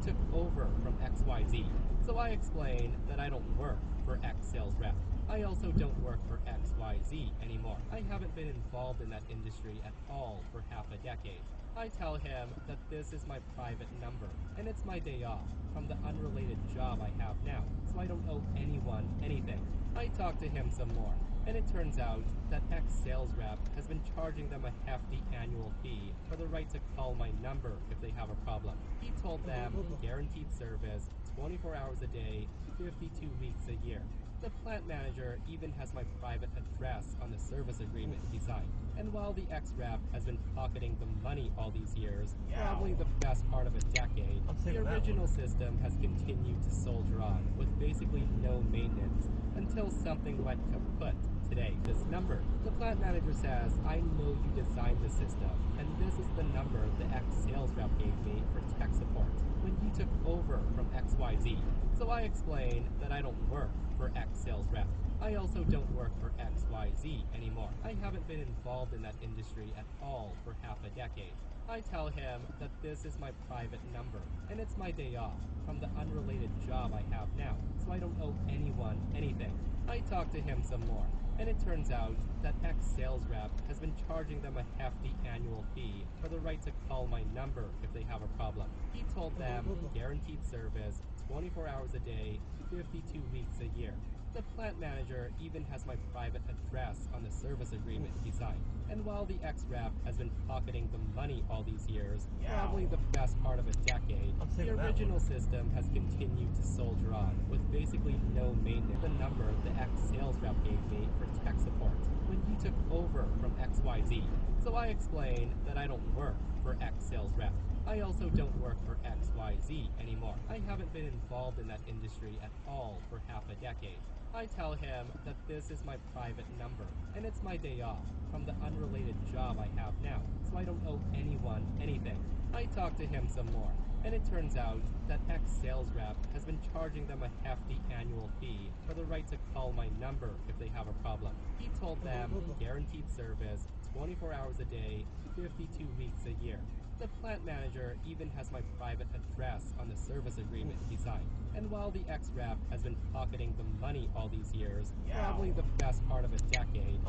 took over from XYZ. So I explain that I don't work for X sales rep. I also don't work for XYZ anymore. I haven't been involved in that industry at all for half a decade. I tell him that this is my private number, and it's my day off from the unrelated job I have now, so I don't owe anyone anything. I talk to him some more, and it turns out that X sales rep has been charging them a hefty annual fee for the right to call my number if they have a problem. He told them guaranteed service, 24 hours a day, 52 weeks a year. The plant manager even has my private address on the service agreement he signed. And while the ex-rep has been pocketing the money all these years, probably the best part of a decade, the original system has continued to soldier on with basically no maintenance until something went kaput today. This number, the plant manager says, I know you designed the system, and this is the number the ex-sales rep gave me for tech support when you took over from XYZ. So I explain that I don't work for X sales rep. I also don't work for XYZ anymore. I haven't been involved in that industry at all for half a decade. I tell him that this is my private number, and it's my day off from the unrelated job I have now, so I don't owe anyone anything. I talk to him some more, and it turns out that X sales rep has been charging them a hefty annual fee for the right to call my number if they have a problem. He told them guaranteed service, 24 hours a day, 52 weeks a year. The plant manager even has my private address on the service agreement he signed. And while the ex-rep has been pocketing the money all these years, probably the best part of a decade, the original system has continued to soldier on with basically no maintenance. The number the ex-sales rep gave me for tech support when you took over from XYZ. So I explain that I don't work for X sales rep. I also don't work for XYZ anymore. I haven't been involved in that industry at all for half a decade. I tell him that this is my private number, and it's my day off from the unrelated job I have now, so I don't owe anyone anything. I talk to him some more, and it turns out that X sales rep has been charging them a hefty annual fee for the right to call my number if they have a problem. He told them guaranteed service, 24 hours a day, 52 weeks a year. The plant manager even has my private address on the service agreement he signed. And while the ex-rep has been pocketing the money all these years, probably the best part of a decade,